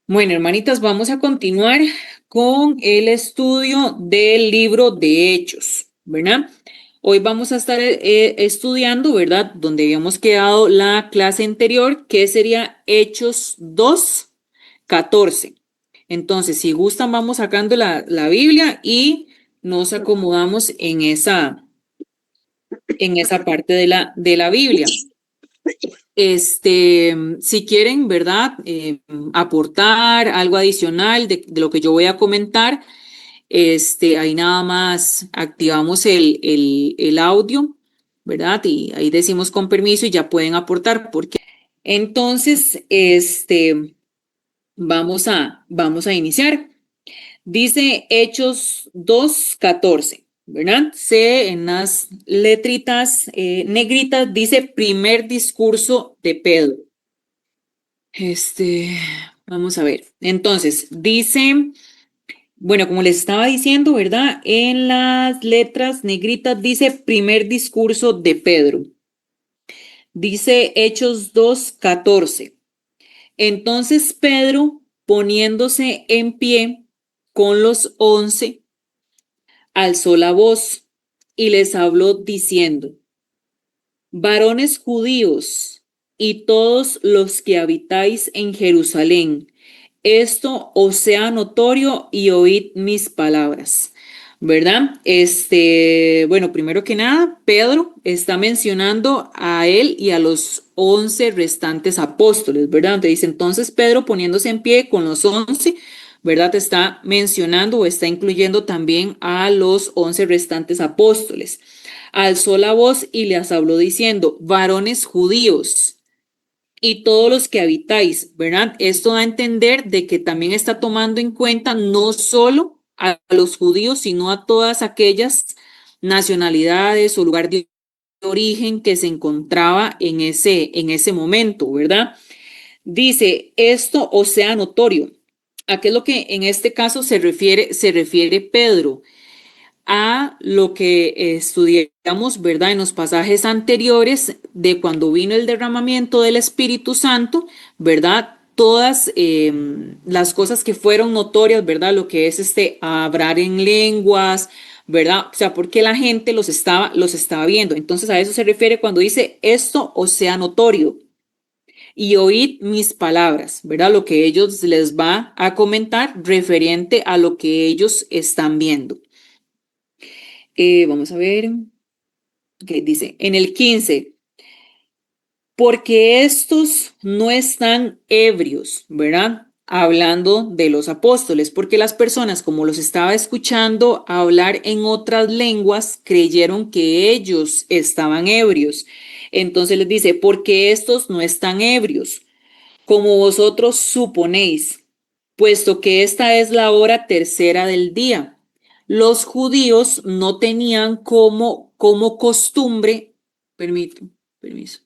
Bueno, hermanitas, vamos a continuar con el estudio del libro de Hechos, ¿verdad? Hoy vamos a estar estudiando, ¿verdad? Donde habíamos quedado la clase anterior, que sería Hechos 2:14. Entonces, si gustan, vamos sacando la Biblia y nos acomodamos en esa parte de la Biblia. Si quieren, ¿verdad? Aportar algo adicional de lo que yo voy a comentar, ahí nada más activamos el audio, ¿verdad? Y ahí decimos con permiso y ya pueden aportar, porque entonces, vamos a iniciar. Dice Hechos 2:14, ¿verdad? C en las letritas negritas dice primer discurso de Pedro. Vamos a ver. Entonces, dice, bueno, como les estaba diciendo, ¿verdad? En las letras negritas dice primer discurso de Pedro. Dice Hechos 2:14. Entonces Pedro, poniéndose en pie con los 11, alzó la voz y les habló diciendo: varones judíos y todos los que habitáis en Jerusalén, esto os sea notorio y oíd mis palabras. ¿Verdad? Bueno, primero que nada, Pedro está mencionando a él y a los 11 restantes apóstoles, ¿verdad? Donde dice entonces Pedro poniéndose en pie con los 11, ¿verdad? Está mencionando o está incluyendo también a los 11 restantes apóstoles. Alzó la voz y les habló diciendo: varones judíos y todos los que habitáis, ¿verdad? Esto da a entender de que también está tomando en cuenta no solo a los judíos, sino a todas aquellas nacionalidades o lugar de origen que se encontraba en ese momento, ¿verdad? Dice, esto o sea notorio. ¿A qué es lo que en este caso se refiere Pedro? A lo que estudiamos, ¿verdad? En los pasajes anteriores de cuando vino el derramamiento del Espíritu Santo, ¿verdad? Todas las cosas que fueron notorias, ¿verdad? Lo que es hablar en lenguas, ¿verdad? O sea, porque la gente los estaba viendo. Entonces a eso se refiere cuando dice esto o sea notorio. Y oíd mis palabras, ¿verdad? Lo que ellos les va a comentar referente a lo que ellos están viendo. Vamos a ver, que dice en el 15, porque estos no están ebrios, ¿verdad? Hablando de los apóstoles, porque las personas, como los estaba escuchando hablar en otras lenguas, creyeron que ellos estaban ebrios. Entonces les dice, porque estos no están ebrios, como vosotros suponéis, puesto que esta es la hora tercera del día. Los judíos no tenían como costumbre, permiso, permiso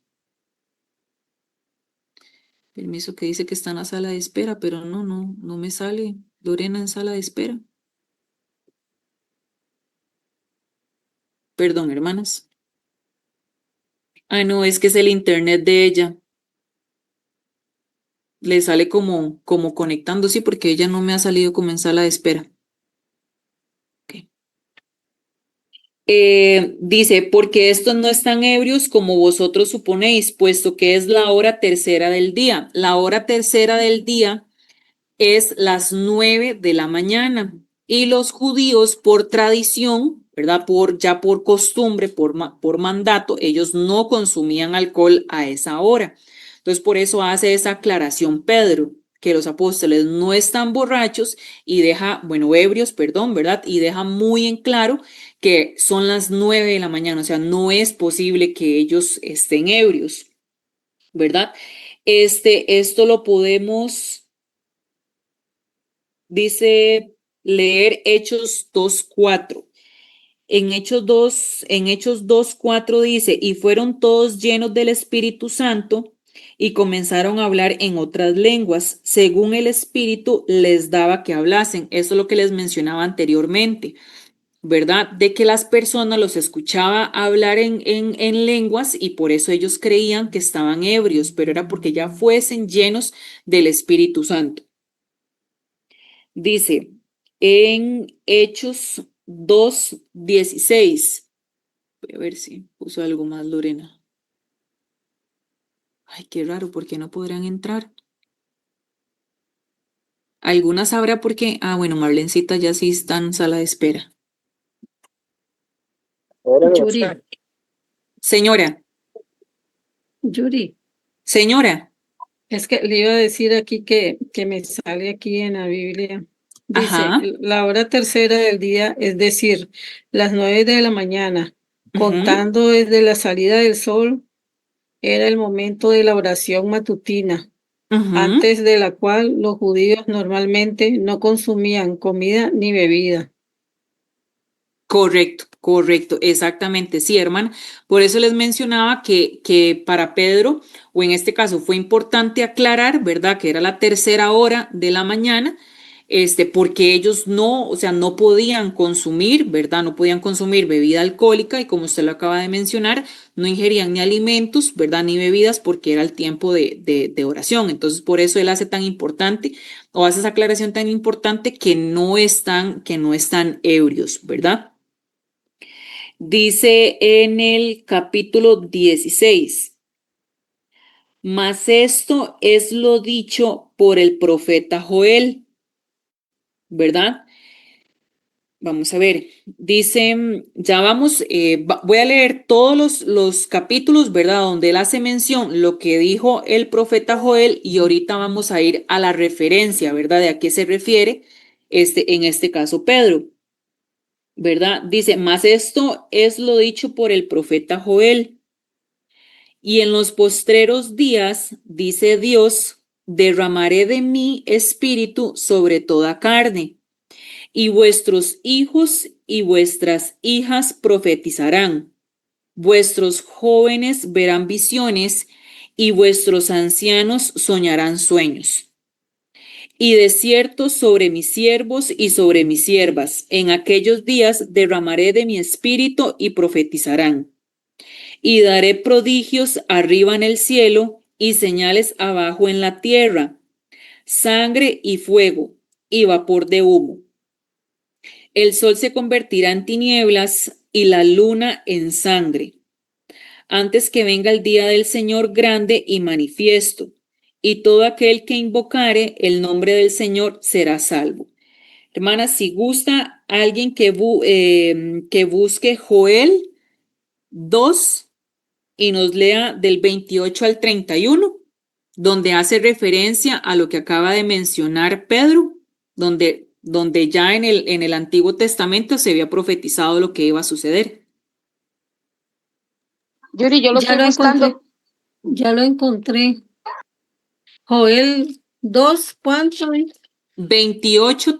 que dice que está en la sala de espera, pero no me sale Lorena en sala de espera. Perdón, hermanas. Ah, no, es que es el internet de ella. Le sale como conectando, sí, porque ella no me ha salido como en sala de espera. Ok. Dice, porque estos no están ebrios como vosotros suponéis, puesto que es la hora tercera del día. La hora tercera del día es las 9 de la mañana. Y los judíos, por tradición, ¿verdad? Ya por costumbre, por mandato, ellos no consumían alcohol a esa hora. Entonces, por eso hace esa aclaración Pedro, que los apóstoles no están borrachos y deja, bueno, ebrios, perdón, ¿verdad? Y deja muy en claro que son las 9 de la mañana, o sea, no es posible que ellos estén ebrios, ¿verdad? Esto lo podemos, dice, leer Hechos 2:4. En Hechos 2:4 dice, y fueron todos llenos del Espíritu Santo y comenzaron a hablar en otras lenguas, según el Espíritu les daba que hablasen. Eso es lo que les mencionaba anteriormente, ¿verdad? De que las personas los escuchaba hablar en lenguas y por eso ellos creían que estaban ebrios, pero era porque ya fuesen llenos del Espíritu Santo. Dice en Hechos 2:16. Voy a ver si puso algo más, Lorena. Ay, qué raro, ¿por qué no podrán entrar? Algunas sabrá por qué. Ah, bueno, Marlencita ya sí está en sala de espera. Yuri, Señora, Yuri, señora. es que le iba a decir aquí que me sale aquí en la Biblia. Dice, Ajá. la hora tercera del día, es decir, las 9 de la mañana, Ujú, contando desde la salida del sol, era el momento de la oración matutina, ujú. antes de la cual los judíos normalmente no consumían comida ni bebida. Correcto, correcto, exactamente, sí, hermana. Por eso les mencionaba que para Pedro, o en este caso fue importante aclarar, ¿verdad? Que era la tercera hora de la mañana, porque ellos no, o sea, no podían consumir, ¿verdad? No podían consumir bebida alcohólica y como usted lo acaba de mencionar, no ingerían ni alimentos, ¿verdad? Ni bebidas porque era el tiempo de oración. Entonces, por eso él hace tan importante o hace esa aclaración tan importante que no están ebrios, ¿verdad? Dice en el capítulo 16, mas esto es lo dicho por el profeta Joel, ¿verdad? Vamos a ver, dice, ya vamos, voy a leer todos los capítulos, ¿verdad? Donde él hace mención lo que dijo el profeta Joel y ahorita vamos a ir a la referencia, ¿verdad? De a qué se refiere, en este caso Pedro, ¿verdad? Dice, mas esto es lo dicho por el profeta Joel. Y en los postreros días, dice Dios, derramaré de mi espíritu sobre toda carne, y vuestros hijos y vuestras hijas profetizarán, vuestros jóvenes verán visiones, y vuestros ancianos soñarán sueños. Y de cierto sobre mis siervos y sobre mis siervas, en aquellos días derramaré de mi espíritu y profetizarán. Y daré prodigios arriba en el cielo y señales abajo en la tierra, sangre y fuego y vapor de humo. El sol se convertirá en tinieblas y la luna en sangre, antes que venga el día del Señor grande y manifiesto, y todo aquel que invocare el nombre del Señor será salvo. Hermanas, si gusta alguien que busque Joel 2 y nos lea del 28 al 31, donde hace referencia a lo que acaba de mencionar Pedro, donde ya en el Antiguo Testamento se había profetizado lo que iba a suceder. Yuri, yo lo Ya estoy lo encontré, buscando. ya lo encontré. Joel 2, ¿cuánto es? 28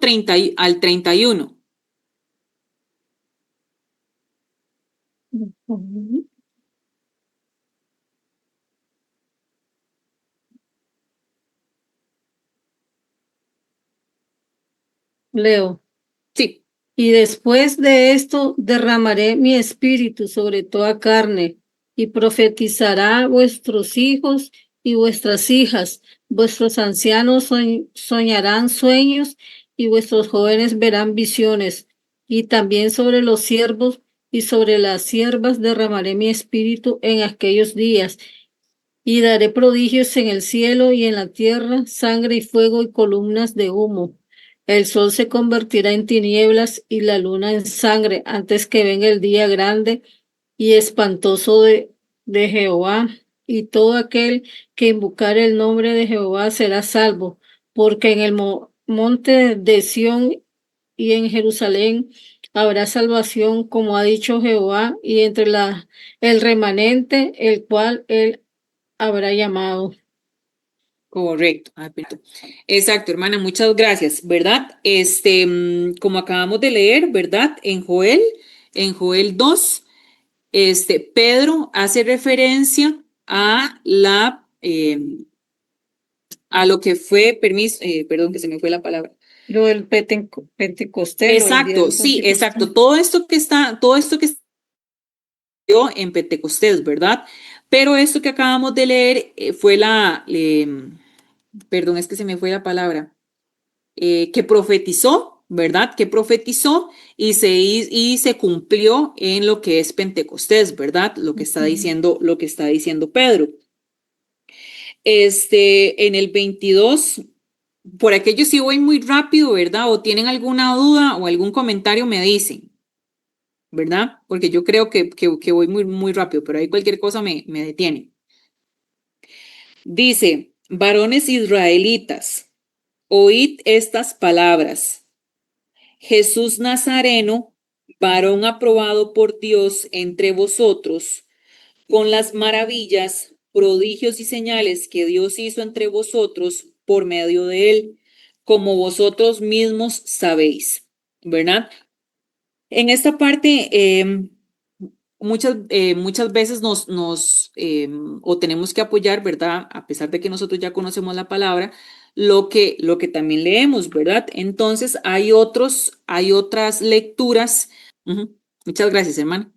al 31. Ujú. Leo. Sí, Y después de esto derramaré mi espíritu sobre toda carne, y profetizará vuestros hijos y vuestras hijas, vuestros ancianos soñarán sueños, y vuestros jóvenes verán visiones, y también sobre los siervos y sobre las siervas derramaré mi espíritu en aquellos días, y daré prodigios en el cielo y en la tierra, sangre y fuego y columnas de humo. El sol se convertirá en tinieblas y la luna en sangre antes que venga el día grande y espantoso de Jehová. Y todo aquel que invocare el nombre de Jehová será salvo, porque en el monte de Sión y en Jerusalén habrá salvación, como ha dicho Jehová, y entre el remanente, el cual él habrá llamado. correcto. Exacto, hermana, muchas gracias, ¿verdad? Como acabamos de leer, ¿verdad? En Joel 2, Pedro hace referencia a lo que fue, perdón que se me fue la palabra. Lo del Pentecostés, lo del día Exacto, del sí, Pentecostés. exacto. Todo esto que dio en Pentecostés, ¿verdad? Pero esto que acabamos de leer fue perdón, es que se me fue la palabra. que profetizó, ¿verdad? Que profetizó y se cumplió en lo que es Pentecostés, ¿verdad? Lo que está diciendo Pedro. En el 22, por aquello sí voy muy rápido, ¿verdad? O tienen alguna duda o algún comentario, me dicen, ¿verdad? Porque yo creo que voy muy rápido, pero ahí cualquier cosa me detiene. Dice, varones israelitas, oíd estas palabras. Jesús Nazareno, varón aprobado por Dios entre vosotros, con las maravillas, prodigios y señales que Dios hizo entre vosotros por medio de él, como vosotros mismos sabéis, ¿verdad? En esta parte, muchas veces o tenemos que apoyar, ¿verdad? A pesar de que nosotros ya conocemos la palabra, lo que también leemos, ¿verdad? Entonces, hay otras lecturas. Ujú. Muchas gracias, hermana.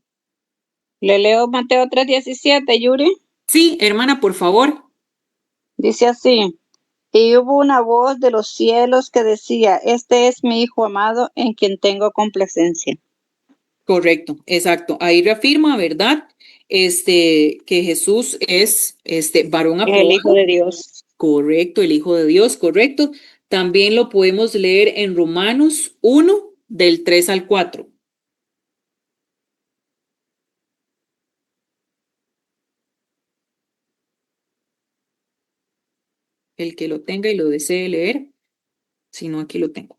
Le leo Mateo 3:17, Yuri. Sí, hermana, por favor. Dice así: y hubo una voz de los cielos que decía, este es mi Hijo amado en quien tengo complacencia. Correcto, exacto. Ahí reafirma, ¿verdad? Que Jesús es varón aprobado. El Hijo de Dios. Correcto, el Hijo de Dios, correcto. También lo podemos leer en Romanos 1, del 3 al 4. El que lo tenga y lo desee leer, si no, aquí lo tengo.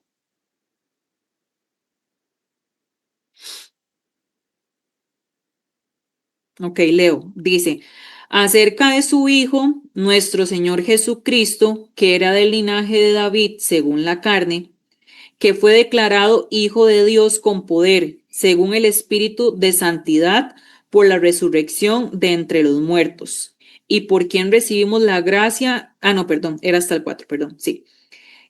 Ok, leo. Dice, acerca de su Hijo, nuestro Señor Jesucristo, que era del linaje de David según la carne, que fue declarado Hijo de Dios con poder, según el Espíritu de Santidad, por la resurrección de entre los muertos, y por quien recibimos la gracia, no, perdón, era hasta el 4, perdón, sí.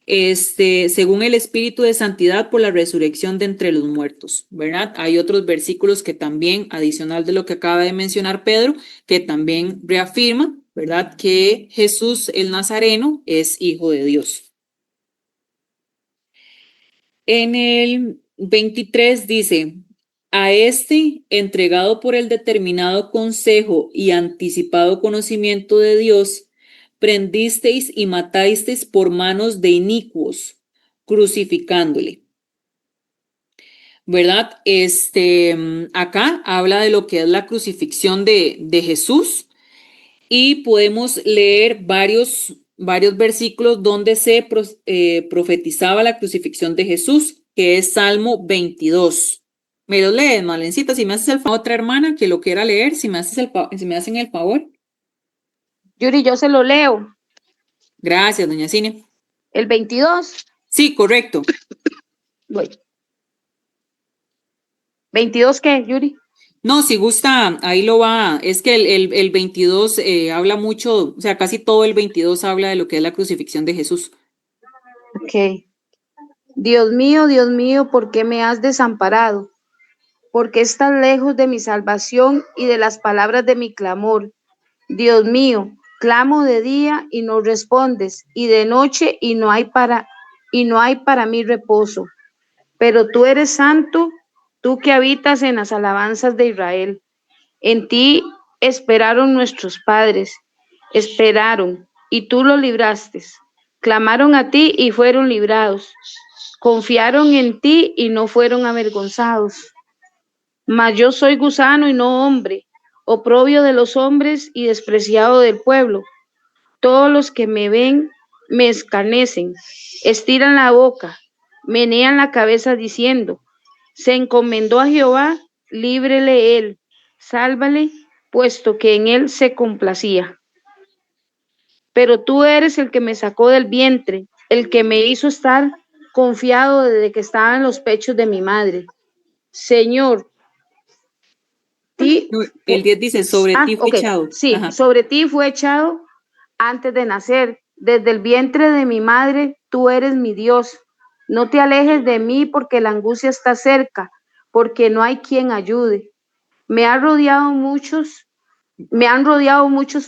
Según el Espíritu de Santidad por la resurrección de entre los muertos, ¿verdad? Hay otros versículos que también, adicional de lo que acaba de mencionar Pedro, que también reafirma, ¿verdad? Que Jesús el Nazareno es Hijo de Dios. En el 23 dice, a este, entregado por el determinado consejo y anticipado conocimiento de Dios, prendisteis y matasteis por manos de inicuos, crucificándole. ¿Verdad? Acá habla de lo que es la crucifixión de Jesús y podemos leer varios versículos donde se profetizaba la crucifixión de Jesús, que es Salmo 22. Me lo lees, Malencita, si me haces el favor, otra hermana que lo quiera leer, si me hacen el favor. Yuri, yo se lo leo. Gracias, doña Cine. El 22. Sí, correcto. Voy. ¿22 qué, Yuri? No, si gusta, ahí lo va. Es que el 22 habla mucho, o sea, casi todo el 22 habla de lo que es la crucifixión de Jesús. Ok. Dios mío, ¿por qué me has desamparado? ¿Por qué estás lejos de mi salvación y de las palabras de mi clamor? Dios mío, clamo de día y no respondes, y de noche y no hay para mí reposo. Pero tú eres santo, tú que habitas en las alabanzas de Israel. En ti esperaron nuestros padres, esperaron, y tú los libraste. Clamaron a ti y fueron librados. Confiaron en ti y no fueron avergonzados. Mas yo soy gusano y no hombre, oprobio de los hombres y despreciado del pueblo. Todos los que me ven me escarnecen, estiran la boca, menean la cabeza diciendo, se encomendó a Jehová, líbrele él, sálvale, puesto que en él se complacía. Pero tú eres el que me sacó del vientre, el que me hizo estar confiado desde que estaba en los pechos de mi madre. Señor, El 10 dice, sobre ti fue echado. sí, Ajá. sobre ti fue echado antes de nacer. Desde el vientre de mi madre, tú eres mi Dios. No te alejes de mí porque la angustia está cerca, porque no hay quien ayude. Me han rodeado muchos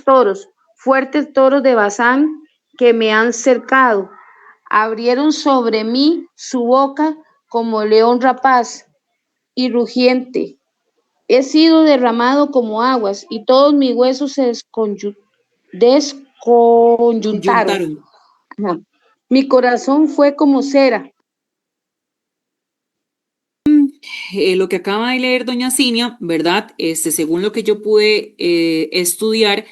toros, fuertes toros de Basán que me han cercado. Abrieron sobre mí su boca como león rapaz y rugiente. He sido derramado como aguas y todos mis huesos se desconyuntaron. Yuntaron. Ajá. Mi corazón fue como cera. Lo que acaba de leer doña Cinia, ¿verdad? Según lo que yo pude estudiar,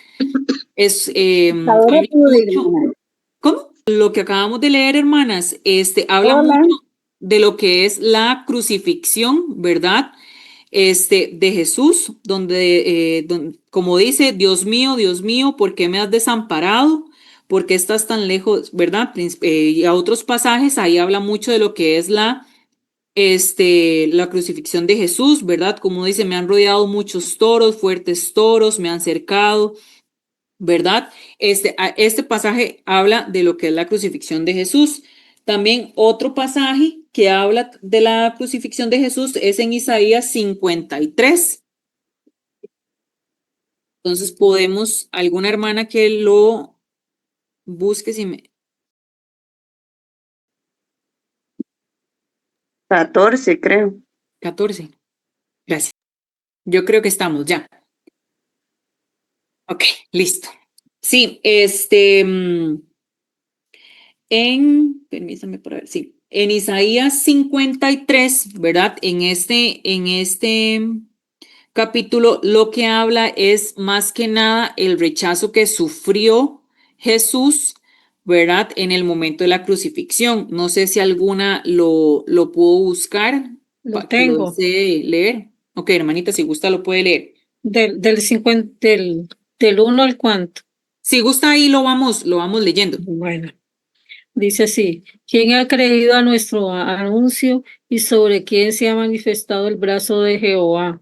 Ahora habla puedo ir, mucho. hermana. ¿Cómo? Lo que acabamos de leer, hermanas, habla Hola. mucho de lo que es la crucifixión, ¿verdad? De Jesús, como dice, Dios mío, ¿por qué me has desamparado? ¿Por qué estás tan lejos, verdad? Y a otros pasajes ahí habla mucho de lo que es la crucifixión de Jesús, ¿verdad? Como dice, me han rodeado muchos toros, fuertes toros, me han cercado, ¿verdad? Este pasaje habla de lo que es la crucifixión de Jesús. También otro pasaje que habla de la crucifixión de Jesús es en Isaías 53. Entonces podemos, alguna hermana que lo busque, si me... 14, creo. 14. Gracias. Yo creo que estamos ya. Ok, listo. Sí, permítame por ver, sí, en Isaías 53, ¿verdad? En este capítulo lo que habla es más que nada el rechazo que sufrió Jesús, ¿verdad? En el momento de la crucifixión. No sé si alguna lo pudo buscar, Lo que lo tengo. desee leer. Ok, hermanita, si gusta lo puede leer. Del 50, del 1 al cuánto. Si gusta ahí lo vamos leyendo. Bueno, dice así: ¿Quién ha creído a nuestro anuncio y sobre quién se ha manifestado el brazo de Jehová?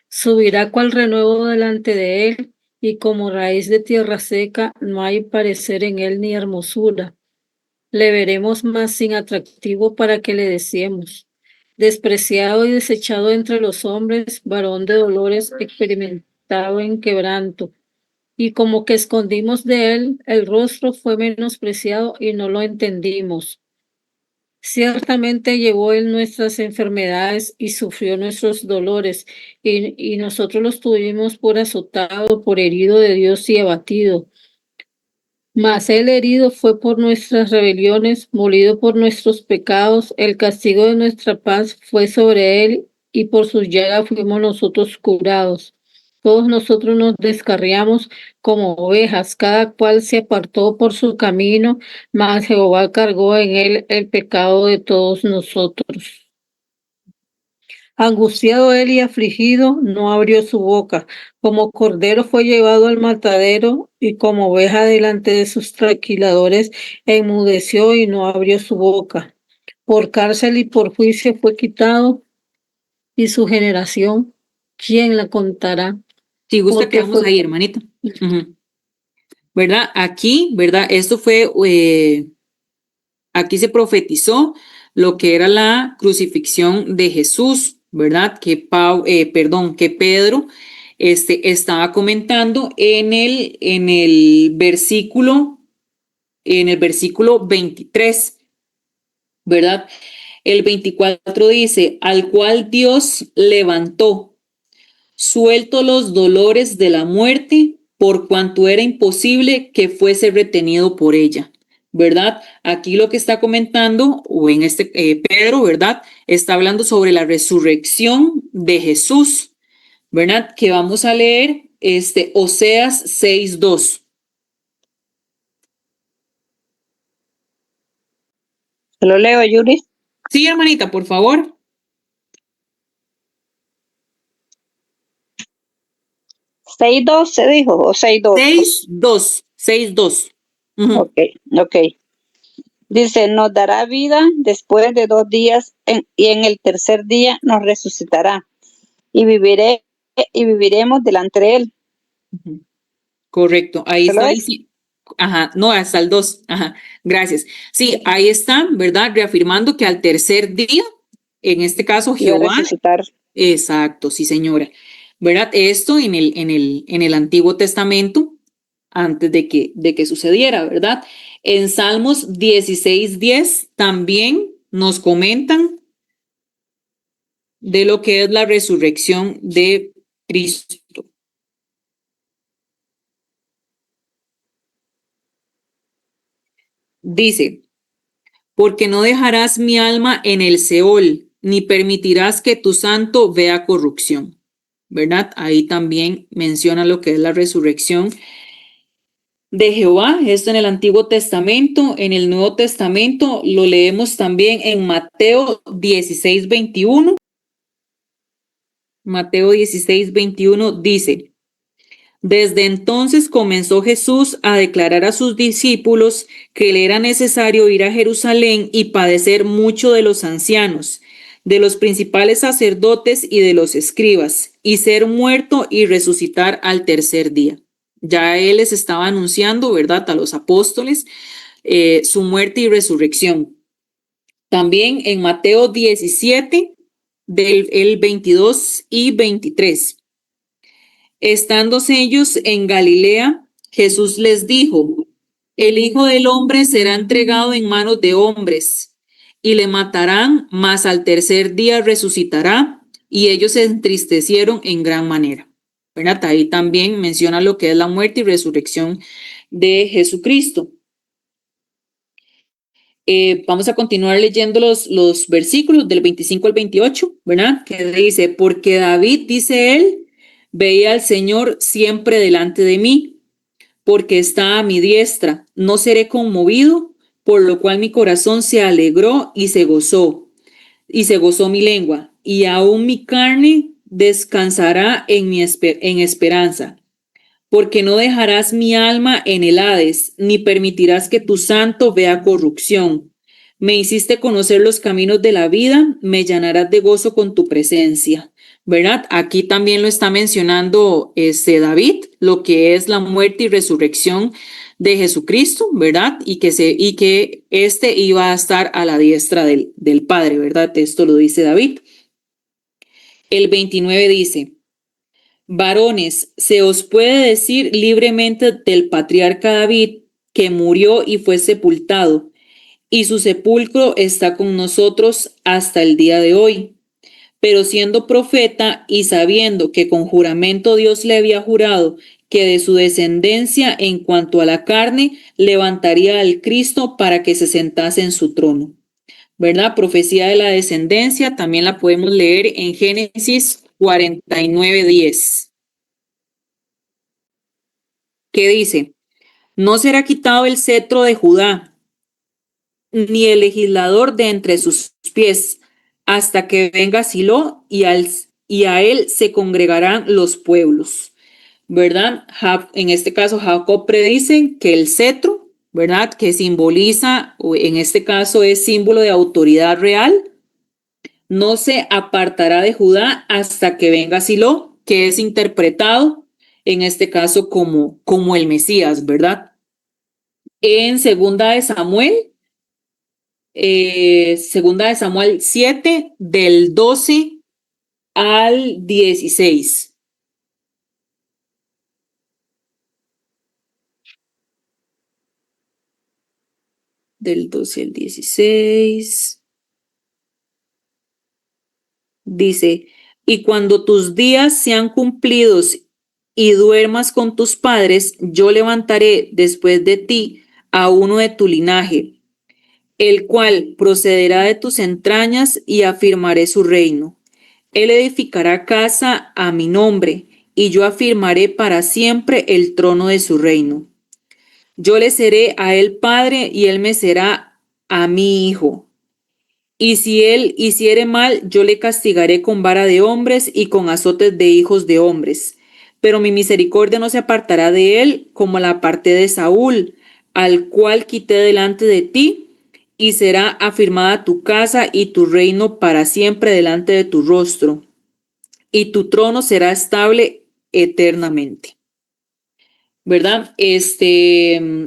Subirá cual renuevo delante de él, y como raíz de tierra seca, no hay parecer en él ni hermosura. Le veremos más sin atractivo para que le deseemos. Despreciado y desechado entre los hombres, varón de dolores, experimentado en quebranto. Y como que escondimos de él el rostro, fue menospreciado y no lo entendimos. Ciertamente llevó él nuestras enfermedades y sufrió nuestros dolores, y nosotros los tuvimos por azotado, por herido de Dios y abatido. Mas él herido fue por nuestras rebeliones, molido por nuestros pecados, el castigo de nuestra paz fue sobre él, y por sus llagas fuimos nosotros curados. Todos nosotros nos descarriamos como ovejas, cada cual se apartó por su camino, mas Jehová cargó en él el pecado de todos nosotros. Angustiado él y afligido, no abrió su boca. Como cordero fue llevado al matadero, y como oveja delante de sus trasquiladores, enmudeció y no abrió su boca. Por cárcel y por juicio fue quitado, y su generación, ¿quién la contará? Si gusta, Porque quedamos fue ahí, hermanita. Ujú. ¿Verdad? Aquí, ¿verdad? Aquí se profetizó lo que era la crucifixión de Jesús, ¿verdad? Que Pedro estaba comentando en el versículo 23, ¿verdad? El 24 dice, al cual Dios levantó, suelto los dolores de la muerte, por cuanto era imposible que fuese retenido por ella, ¿verdad? Aquí lo que está comentando, o en Pedro, ¿verdad? Está hablando sobre la resurrección de Jesús, ¿verdad? Que vamos a leer Oseas 6:2. Lo leo, Yuri. Sí, hermanita, por favor. 6:2 se dijo, o 6:2. 6:2. 6:2. Ujú. Ok. Dice, nos dará vida después de 2 días, y en el tercer día nos resucitará, y viviremos delante de él. Ujú. Correcto, ahí ¿Se lo está es? diciendo. Ajá, no, hasta el 2. Ajá, gracias. Sí, ahí está, ¿verdad? Reafirmando que al tercer día, en este caso Y va a Jehová, resucitar. exacto, sí, señora, ¿verdad? Esto en el Antiguo Testamento, antes de que sucediera, ¿verdad? En Salmos 16:10 también nos comentan de lo que es la resurrección de Cristo. Dice, porque no dejarás mi alma en el Seol, ni permitirás que tu santo vea corrupción. ¿Verdad? Ahí también menciona lo que es la resurrección de Jehová. Esto en el Antiguo Testamento. En el Nuevo Testamento lo leemos también en Mateo 16:21. Mateo 16:21 dice, desde entonces comenzó Jesús a declarar a sus discípulos que le era necesario ir a Jerusalén y padecer mucho de los ancianos, de los principales sacerdotes y de los escribas, y ser muerto y resucitar al tercer día. Ya él les estaba anunciando, ¿verdad?, a los apóstoles su muerte y resurrección. También en Mateo 17, del 22 y 23. Estándose ellos en Galilea, Jesús les dijo, el Hijo del Hombre será entregado en manos de hombres y le matarán, mas al tercer día resucitará. Y ellos se entristecieron en gran manera. ¿Verdad? Ahí también menciona lo que es la muerte y resurrección de Jesucristo. Vamos a continuar leyendo los versículos del 25 al 28, ¿verdad? Que dice, porque David, dice él, veía al Señor siempre delante de mí, porque está a mi diestra, no seré conmovido, por lo cual mi corazón se alegró y se gozó mi lengua, y aún mi carne descansará en esperanza, porque no dejarás mi alma en el Hades, ni permitirás que tu santo vea corrupción. Me hiciste conocer los caminos de la vida, me llenarás de gozo con tu presencia. ¿Verdad? Aquí también lo está mencionando David, lo que es la muerte y resurrección de Jesucristo, ¿verdad? Y que este iba a estar a la diestra del Padre, ¿verdad? Esto lo dice David. El 29 dice, varones, se os puede decir libremente del patriarca David, que murió y fue sepultado, y su sepulcro está con nosotros hasta el día de hoy. Pero siendo profeta y sabiendo que con juramento Dios le había jurado que de su descendencia en cuanto a la carne levantaría al Cristo para que se sentase en su trono. ¿Verdad? Profecía de la descendencia también la podemos leer en Génesis 49:10. ¿Qué dice? No será quitado el cetro de Judá, ni el legislador de entre sus pies, hasta que venga Silo y a él se congregarán los pueblos. ¿Verdad? En este caso Jacob predice que el cetro, ¿verdad?, que simboliza, o en este caso es símbolo de autoridad real, no se apartará de Judá hasta que venga Silo, que es interpretado en este caso como el Mesías, ¿verdad? En segunda de Samuel 7, del 12 al 16. Del 12 al 16. Dice, y cuando tus días sean cumplidos y duermas con tus padres, yo levantaré después de ti a uno de tu linaje, el cual procederá de tus entrañas y afirmaré su reino. Él edificará casa a mi nombre y yo afirmaré para siempre el trono de su reino. Yo le seré a él padre y él me será a mi hijo. Y si él hiciere mal, yo le castigaré con vara de hombres y con azotes de hijos de hombres. Pero mi misericordia no se apartará de él como la aparté de Saúl, al cual quité delante de ti, y será afirmada tu casa y tu reino para siempre delante de tu rostro, y tu trono será estable eternamente. ¿Verdad?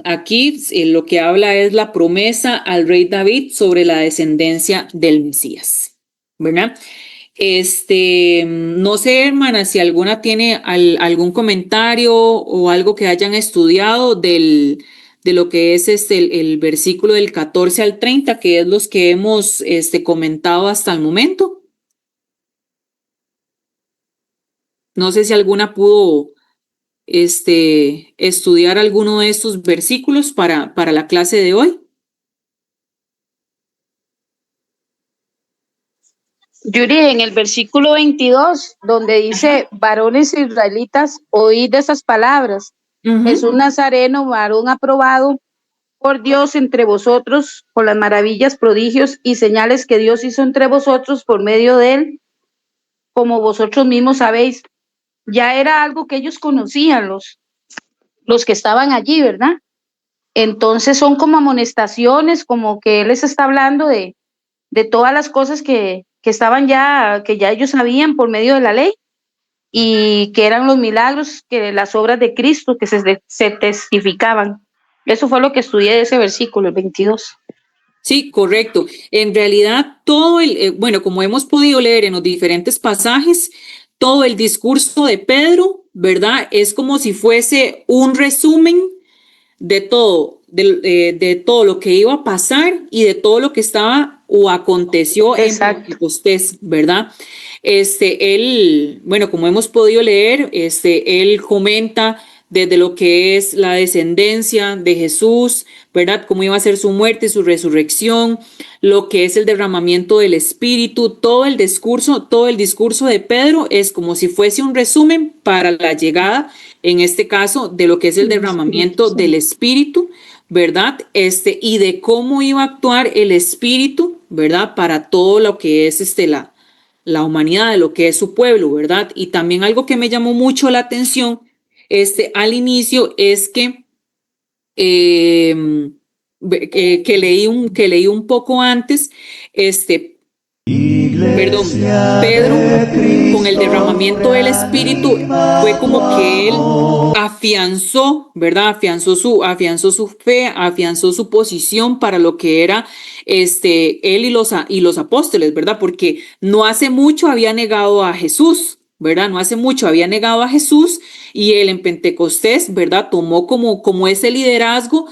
Aquí lo que habla es la promesa al rey David sobre la descendencia del Mesías, ¿verdad? No sé, hermana, si alguna tiene algún comentario o algo que hayan estudiado de de lo que es el versículo del 14 al 30, que es los que hemos comentado hasta el momento. No sé si alguna pudo estudiar alguno de estos versículos para la clase de hoy. Yuri, en el versículo 22, donde dice, varones israelitas, oíd estas palabras. Jesús Nazareno, varón aprobado por Dios entre vosotros, por las maravillas, prodigios y señales que Dios hizo entre vosotros por medio de él, como vosotros mismos sabéis. Ya era algo que ellos conocían, los que estaban allí, ¿verdad? Entonces son como amonestaciones, como que él les está hablando de todas las cosas que estaban ya, que ya ellos sabían por medio de la ley, y que eran los milagros, que las obras de Cristo que se testificaban. Eso fue lo que estudié de ese versículo, el 22. Sí, correcto. En realidad, todo bueno, como hemos podido leer en los diferentes pasajes, todo el discurso de Pedro, ¿verdad? Es como si fuese un resumen de todo, de todo lo que iba a pasar y de todo lo que estaba o aconteció en Pentecostés, ¿verdad? Él, bueno, como hemos podido leer, él comenta desde lo que es la descendencia de Jesús, ¿verdad? Cómo iba a ser su muerte, su resurrección, lo que es el derramamiento del Espíritu, todo el discurso de Pedro es como si fuese un resumen para la llegada, en este caso, de lo que es el derramamiento del Espíritu, ¿verdad? Y de cómo iba a actuar el Espíritu, ¿verdad? Para todo lo que es la humanidad, de lo que es su pueblo, ¿verdad? Y también algo que me llamó mucho la atención al inicio es que leí un poco antes, Pedro, con el derramamiento del Espíritu, fue como que él afianzó, ¿verdad? Afianzó su fe, afianzó su posición para lo que era él y los apóstoles, ¿verdad? Porque no hace mucho había negado a Jesús, ¿verdad? No hace mucho había negado a Jesús, y él en Pentecostés, ¿verdad? Tomó como ese liderazgo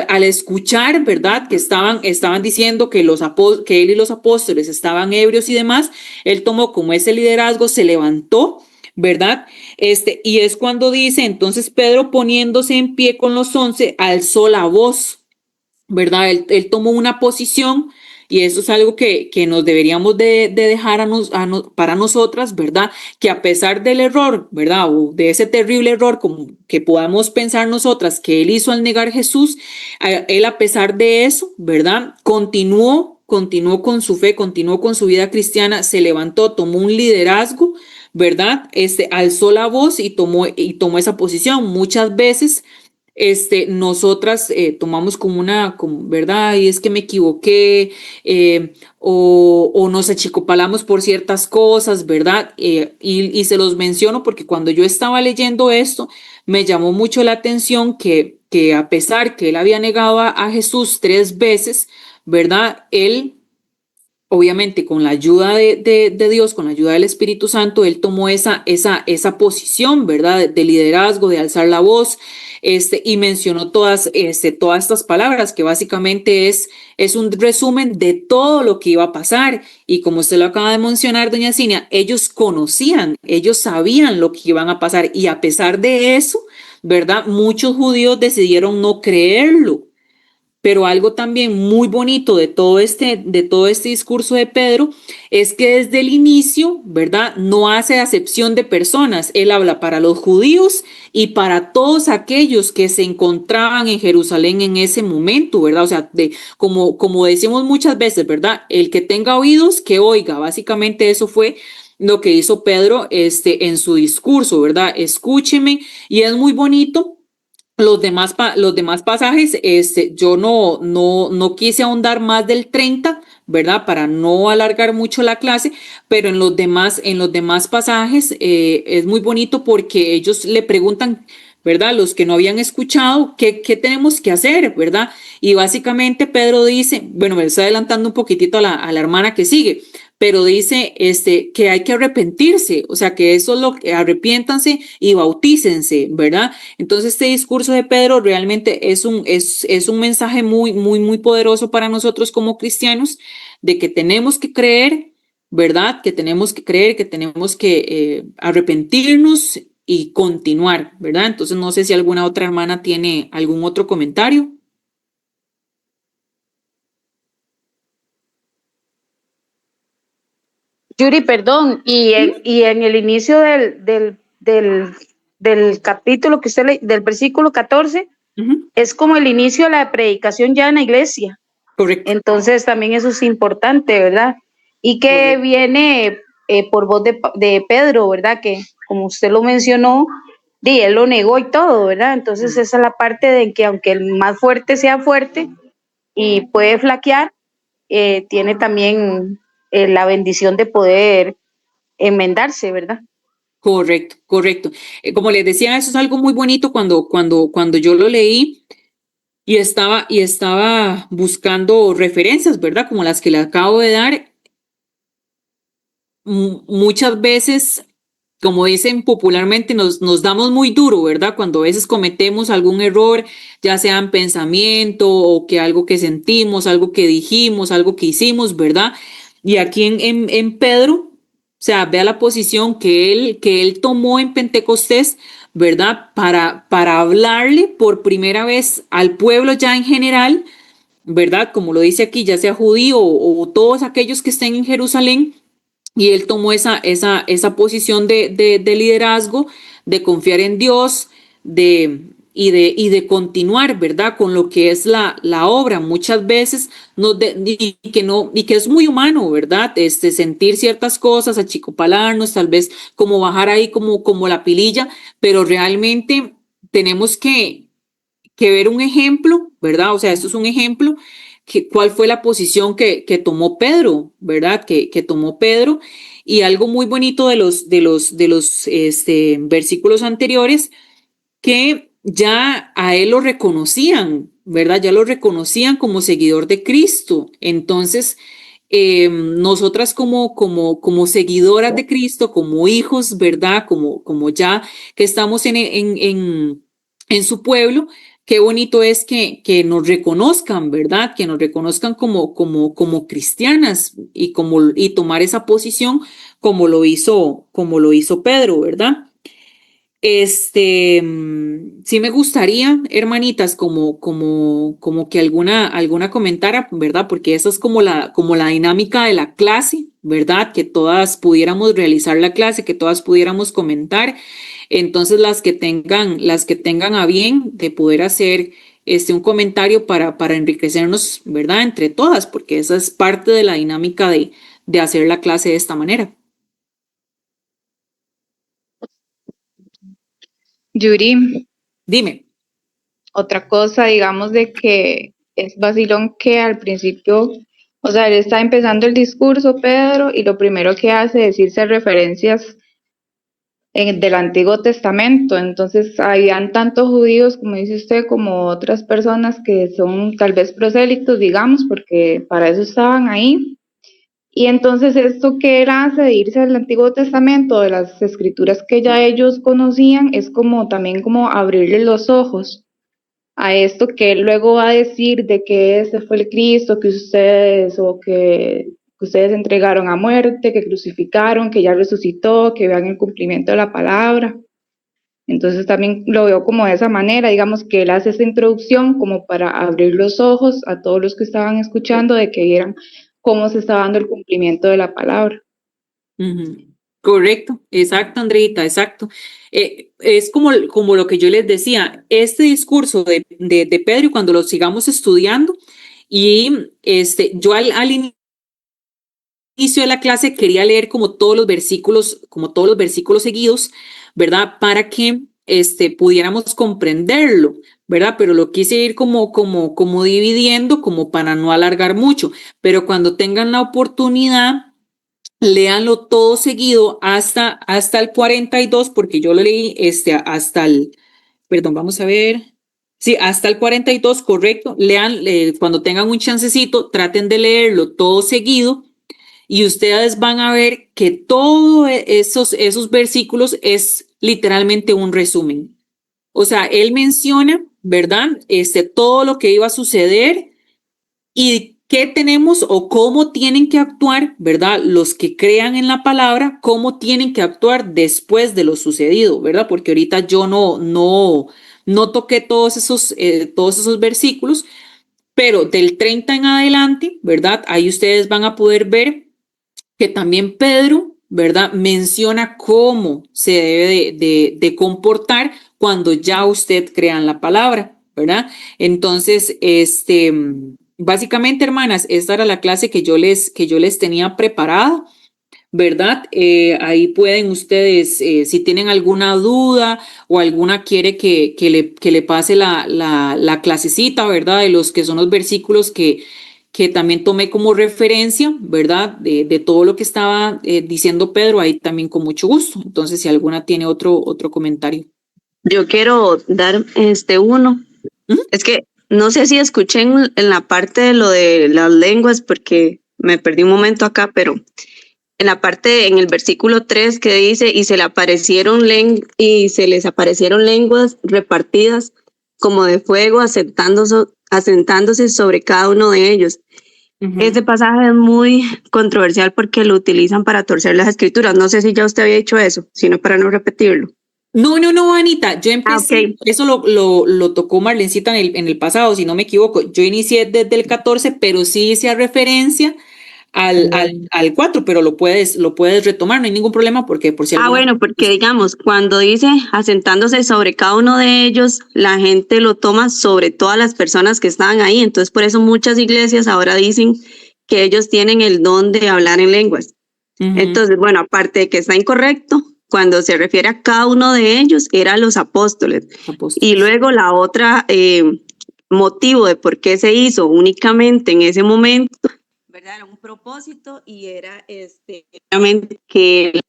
al escuchar, ¿verdad? Que estaban diciendo que él y los apóstoles estaban ebrios y demás. Él tomó como ese liderazgo, se levantó, ¿verdad? Y es cuando dice, entonces Pedro, poniéndose en pie con los 11, alzó la voz, ¿verdad? Él tomó una posición, y eso es algo que nos deberíamos de dejar para nosotras, ¿verdad? Que a pesar del error, ¿verdad? O de ese terrible error como que podamos pensar nosotras que él hizo al negar a Jesús, él a pesar de eso, ¿verdad? Continuó con su fe, continuó con su vida cristiana, se levantó, tomó un liderazgo, ¿verdad? Alzó la voz y tomó esa posición. Muchas veces nosotras tomamos ¿verdad? Y es que me equivoqué, o nos achicopalamos por ciertas cosas, ¿verdad? Y se los menciono porque cuando yo estaba leyendo esto, me llamó mucho la atención que a pesar que él había negado a Jesús 3 veces, ¿verdad? Él, obviamente, con la ayuda de Dios, con la ayuda del Espíritu Santo, él tomó esa posición, ¿verdad? De liderazgo, de alzar la voz, y mencionó todas estas palabras, que básicamente es un resumen de todo lo que iba a pasar. Y como usted lo acaba de mencionar, doña Cinia, ellos sabían lo que iban a pasar, y a pesar de eso, ¿verdad? Muchos judíos decidieron no creerlo. Pero algo también muy bonito de todo este discurso de Pedro es que desde el inicio, ¿verdad? No hace acepción de personas. Él habla para los judíos y para todos aquellos que se encontraban en Jerusalén en ese momento, ¿verdad? O sea, como decimos muchas veces, ¿verdad? El que tenga oídos, que oiga. Básicamente eso fue lo que hizo Pedro en su discurso, ¿verdad? Escúcheme, y es muy bonito. Los demás pasajes, yo no quise ahondar más del 30, ¿verdad? Para no alargar mucho la clase, pero en los demás pasajes es muy bonito porque ellos le preguntan, ¿verdad? Los que no habían escuchado, ¿qué tenemos que hacer, ¿verdad? Y básicamente Pedro dice, bueno, me estoy adelantando un poquitito a la hermana que sigue, pero dice que hay que arrepentirse, o sea, que eso es lo que arrepiéntanse y bautícense, ¿verdad? Entonces este discurso de Pedro realmente es un mensaje muy, muy, muy poderoso para nosotros como cristianos, de que tenemos que creer, ¿verdad? Que tenemos que creer, que tenemos que arrepentirnos y continuar, ¿verdad? Entonces no sé si alguna otra hermana tiene algún otro comentario. Yuri, perdón, y en el inicio del capítulo que del versículo 14, Ujú, es como el inicio de la predicación ya en la iglesia. correcto, Entonces también eso es importante, ¿verdad? Y que correcto. viene por voz de Pedro, ¿verdad? Que como usted lo mencionó, él lo negó y todo, ¿verdad? Entonces esa es la parte de que aunque el más fuerte sea fuerte y puede flaquear, tiene también la bendición de poder enmendarse, ¿verdad? Correcto, correcto. Como les decía, eso es algo muy bonito cuando yo lo leí y estaba buscando referencias, ¿verdad? Como las que le acabo de dar. Muchas veces, como dicen popularmente, nos damos muy duro, ¿verdad? Cuando a veces cometemos algún error, ya sea en pensamiento o que algo que sentimos, algo que dijimos, algo que hicimos, ¿verdad? Y aquí en Pedro, o sea, vea la posición que él tomó en Pentecostés, ¿verdad? Para hablarle por primera vez al pueblo ya en general, ¿verdad? Como lo dice aquí, ya sea judío o todos aquellos que estén en Jerusalén, y él tomó esa posición de liderazgo, de confiar en Dios, y de continuar, ¿verdad? Con lo que es la obra. Muchas veces y que es muy humano, ¿verdad? Sentir ciertas cosas, achicopalarnos, tal vez como bajar ahí como la pililla, pero realmente tenemos que ver un ejemplo, ¿verdad? O sea, esto es un ejemplo, cuál fue la posición que tomó Pedro, ¿verdad? Que tomó Pedro. Y algo muy bonito de los versículos anteriores, que ya a él lo reconocían, ¿verdad? Ya lo reconocían como seguidor de Cristo. Entonces, nosotras como seguidoras de Cristo, como hijos, ¿verdad? Como ya que estamos en su pueblo, qué bonito es que nos reconozcan, ¿verdad? Que nos reconozcan como cristianas y tomar esa posición como lo hizo Pedro, ¿verdad? Sí me gustaría, hermanitas, como que alguna comentara, ¿verdad? Porque esa es como la dinámica de la clase, ¿verdad? Que todas pudiéramos realizar la clase, que todas pudiéramos comentar. Entonces, las que tengan a bien de poder hacer un comentario para enriquecernos, ¿verdad? Entre todas, porque esa es parte de la dinámica de hacer la clase de esta manera. Yuri, Dime. otra cosa, digamos, de que es vacilón que al principio, o sea, él está empezando el discurso, Pedro, y lo primero que hace es irse a referencias del Antiguo Testamento. Entonces, habían tantos judíos, como dice usted, como otras personas que son tal vez prosélitos, digamos, porque para eso estaban ahí. Y entonces esto que él hace de irse al Antiguo Testamento, de las escrituras que ya ellos conocían, es como también como abrirle los ojos a esto que él luego va a decir de que ese fue el Cristo que ustedes entregaron a muerte, que crucificaron, que ya resucitó, que vean el cumplimiento de la palabra. Entonces también lo veo como de esa manera, digamos que él hace esa introducción como para abrir los ojos a todos los que estaban escuchando de que vieran cómo se estaba dando el cumplimiento de la palabra. Ujú. Correcto, exacto, Andreita, exacto. Es como lo que yo les decía, este discurso de Pedro, y cuando lo sigamos estudiando, y yo al inicio de la clase quería leer como todos los versículos seguidos, ¿verdad? Para que pudiéramos comprenderlo, ¿verdad? Pero lo quise ir como dividiendo, como para no alargar mucho. Pero cuando tengan la oportunidad, léanlo todo seguido hasta el 42, porque yo lo leí perdón, vamos a ver. Sí, hasta el 42, correcto. Lean, cuando tengan un chancecito, traten de leerlo todo seguido, y ustedes van a ver que todos esos versículos es literalmente un resumen. O sea, él menciona, ¿verdad? Todo lo que iba a suceder y qué tenemos o cómo tienen que actuar, ¿verdad? Los que crean en la palabra, cómo tienen que actuar después de lo sucedido, ¿verdad? Porque ahorita yo no toqué todos esos versículos, pero del 30 en adelante, ¿verdad? Ahí ustedes van a poder ver que también Pedro, ¿verdad? Menciona cómo se debe de comportar cuando ya usted crea en la palabra, ¿verdad? Entonces, básicamente, hermanas, esta era la clase que yo les tenía preparada, ¿verdad? Ahí pueden ustedes, si tienen alguna duda o alguna quiere que le pase la clasecita, ¿verdad? De los que son los versículos que también tomé como referencia, ¿verdad? De todo lo que estaba diciendo Pedro, ahí también con mucho gusto. Entonces, si alguna tiene otro comentario. Yo quiero dar uno. Ujú. Es que no sé si escuché en la parte de lo de las lenguas, porque me perdí un momento acá, pero en la parte, en el versículo 3 que dice, y se les aparecieron lenguas repartidas como de fuego, asentándose sobre cada uno de ellos. Ujú. Este pasaje es muy controversial porque lo utilizan para torcer las escrituras. No sé si ya usted había dicho eso, sino para no repetirlo. No, Anita, yo empecé, Ok. eso lo tocó Marlencita en el pasado, si no me equivoco. Yo inicié desde el 14, pero sí hice referencia al 4, pero lo puedes retomar, no hay ningún problema porque por si alguna... Bueno, porque digamos, cuando dice asentándose sobre cada uno de ellos, la gente lo toma sobre todas las personas que estaban ahí. Entonces, por eso muchas iglesias ahora dicen que ellos tienen el don de hablar en lenguas. Ujú. Entonces, bueno, aparte de que está incorrecto, cuando se refiere a cada uno de ellos, eran los apóstoles. Y luego la otra motivo de por qué se hizo únicamente en ese momento, ¿verdad? Era un propósito y era obviamente que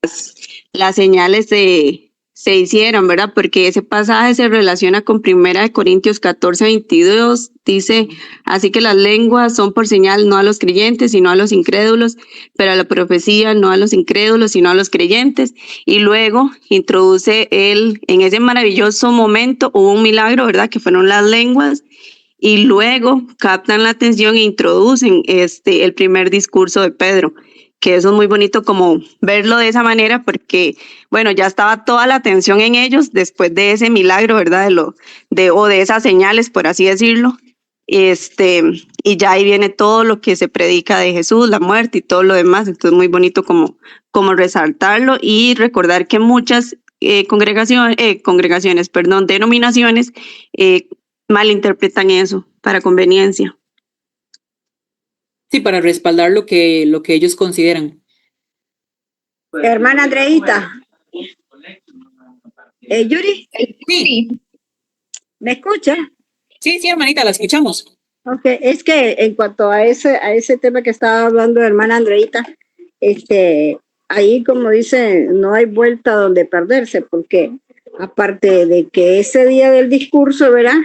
las señales se hicieran, ¿verdad? Porque ese pasaje se relaciona con 1 Corintios 14:22, dice, así que las lenguas son por señal no a los creyentes, sino a los incrédulos, pero a la profecía no a los incrédulos, sino a los creyentes. Y luego introduce él, en ese maravilloso momento, hubo un milagro, ¿verdad? Que fueron las lenguas. Y luego captan la atención e introducen el primer discurso de Pedro, que eso es muy bonito como verlo de esa manera porque, bueno, ya estaba toda la atención en ellos después de ese milagro, ¿verdad? O de esas señales, por así decirlo. Y ya ahí viene todo lo que se predica de Jesús, la muerte y todo lo demás. Entonces, muy bonito como resaltarlo y recordar que muchas denominaciones, malinterpretan eso para conveniencia. Sí, para respaldar lo que ellos consideran. Hermana Andreita. Yuri, Sí, ¿me escucha? sí, hermanita, la escuchamos. Ok, es que en cuanto a ese tema que estaba hablando hermana Andreita, ahí como dice, no hay vuelta donde perderse, porque aparte de que ese día del discurso, ¿verdad?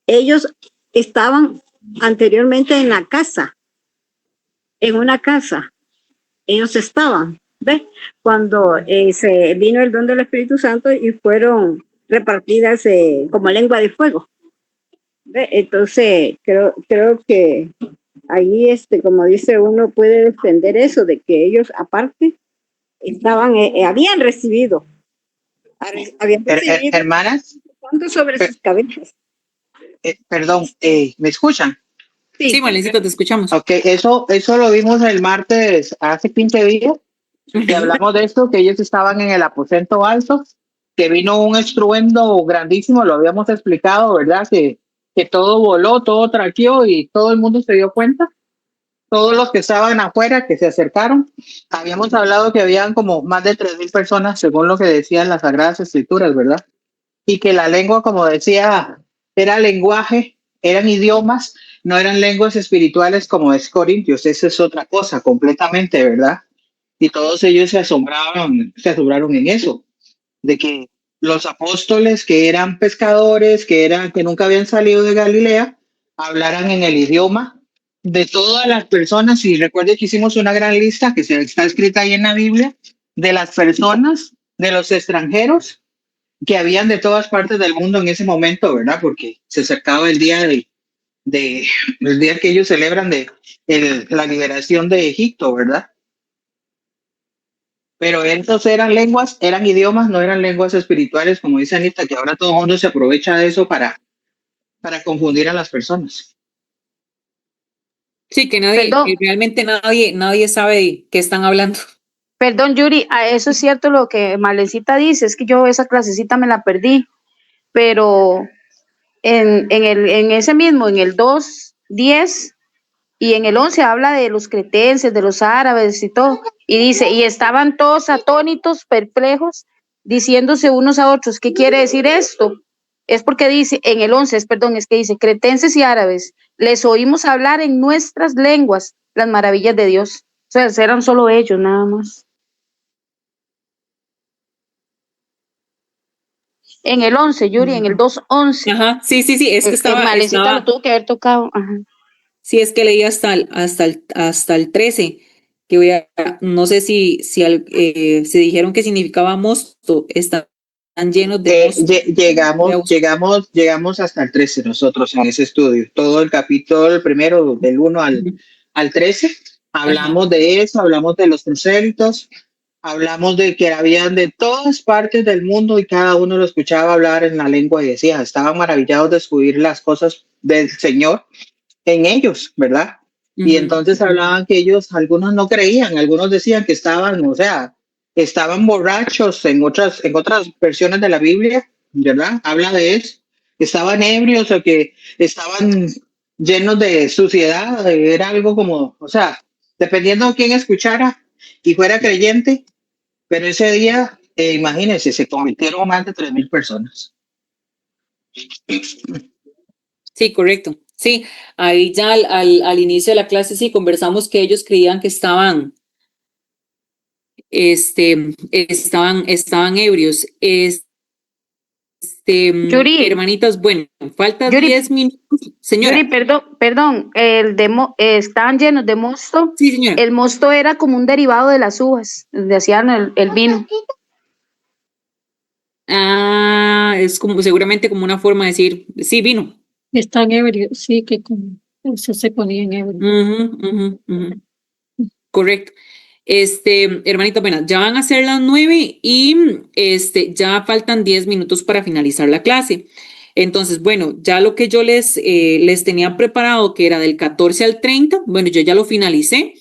Ellos estaban anteriormente en la casa, en una casa, ellos estaban, ¿ves? Cuando se vino el don del Espíritu Santo y fueron repartidas como lengua de fuego. ¿Ve? Entonces, creo que ahí, como dice uno, puede defender eso, de que ellos aparte habían recibido Hermanas, ¿cuánto sobre sus cabezas? perdón, ¿me escuchan? Sí, Marlencita, te escuchamos. Ok, eso lo vimos el martes hace 15 días y hablamos de esto, que ellos estaban en el aposento alto, que vino un estruendo grandísimo, lo habíamos explicado, ¿verdad? Que todo voló, todo traqueó y todo el mundo se dio cuenta. Todos los que estaban afuera, que se acercaron, habíamos hablado que habían como más de 3,000 personas, según lo que decían las Sagradas Escrituras, ¿verdad? Y que la lengua, como decía, era lenguaje, eran idiomas, no eran lenguas espirituales como es Corintios, esa es otra cosa completamente, ¿verdad? Y todos ellos se asombraron en eso, de que los apóstoles que eran pescadores, que nunca habían salido de Galilea, hablaran en el idioma de todas las personas, y recuerde que hicimos una gran lista que está escrita ahí en la Biblia, de las personas, de los extranjeros que habían de todas partes del mundo en ese momento, ¿verdad? Porque se acercaba el día el día que ellos celebran la liberación de Egipto, ¿verdad? Pero estos eran lenguas, eran idiomas, no eran lenguas espirituales, como dice Anita, que ahora todo el mundo se aprovecha de eso para confundir a las personas. Sí, que Perdón. realmente nadie sabe de qué están hablando. Perdón, Yuri, a eso es cierto lo que Marlencita dice, es que yo esa clasecita me la perdí, pero en ese mismo, en el 2:10 y en el 11 habla de los cretenses, de los árabes y todo, y dice, y estaban todos atónitos, perplejos, diciéndose unos a otros, ¿qué quiere decir esto? Es porque dice, en el 11, es que dice, cretenses y árabes, les oímos hablar en nuestras lenguas las maravillas de Dios. O sea, eran solo ellos, nada más. En el 11, Yuri, en el 2:11. Ajá, sí, es que Marlencita lo tuvo que haber tocado. Ajá. sí, es que leí hasta el 13, que no sé si dijeron que significaba mosto, están llenos de mosto. Llegamos hasta el 13 nosotros en ese estudio. Todo el capítulo, el primero, del 1 al 13, hablamos de eso, hablamos de los prosélitos, hablamos de que habían de todas partes del mundo y cada uno lo escuchaba hablar en la lengua y decía, estaban maravillados de descubrir las cosas del Señor en ellos, ¿verdad? Y entonces hablaban que ellos, algunos no creían, algunos decían que estaban, o sea, estaban borrachos en otras versiones de la Biblia, ¿verdad? Habla de eso, estaban ebrios o que estaban llenos de suciedad, era algo como, o sea, dependiendo de quién escuchara y fuera creyente, pero ese día, imagínense, se convirtieron más de 3,000 personas. Sí, correcto. Sí, ahí ya al inicio de la clase sí conversamos que ellos creían que estaban ebrios. Yuri, Hermanitas, bueno, faltan Yuri, 10 minutos. Señora. Yuri, perdón, estaban llenos de mosto. Sí, señora. El mosto era como un derivado de las uvas, donde hacían el vino. Es como seguramente como una forma de decir, sí, vino. Están ebrios, sí, que como eso se ponían ebrios. Correcto. Hermanita, bueno, ya van a ser las 9 y ya faltan 10 minutos para finalizar la clase. Entonces, bueno, ya lo que yo les tenía preparado, que era del 14 al 30, bueno, yo ya lo finalicé.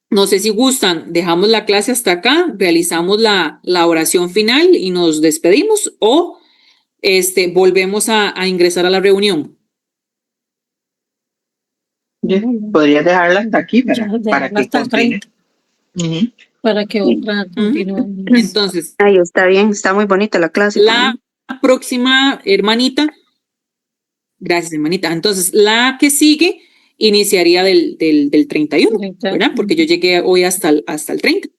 No sé si gustan, dejamos la clase hasta acá, realizamos la oración final y nos despedimos o volvemos a ingresar a la reunión. Podrías dejarla hasta aquí para que hasta el 30. Para que otra continúe. Entonces, Ay, está bien, está muy bonita la clase. la próxima, hermanita, gracias, hermanita. Entonces, la que sigue iniciaría del 31, ¿verdad? Porque yo llegué hoy hasta el 30.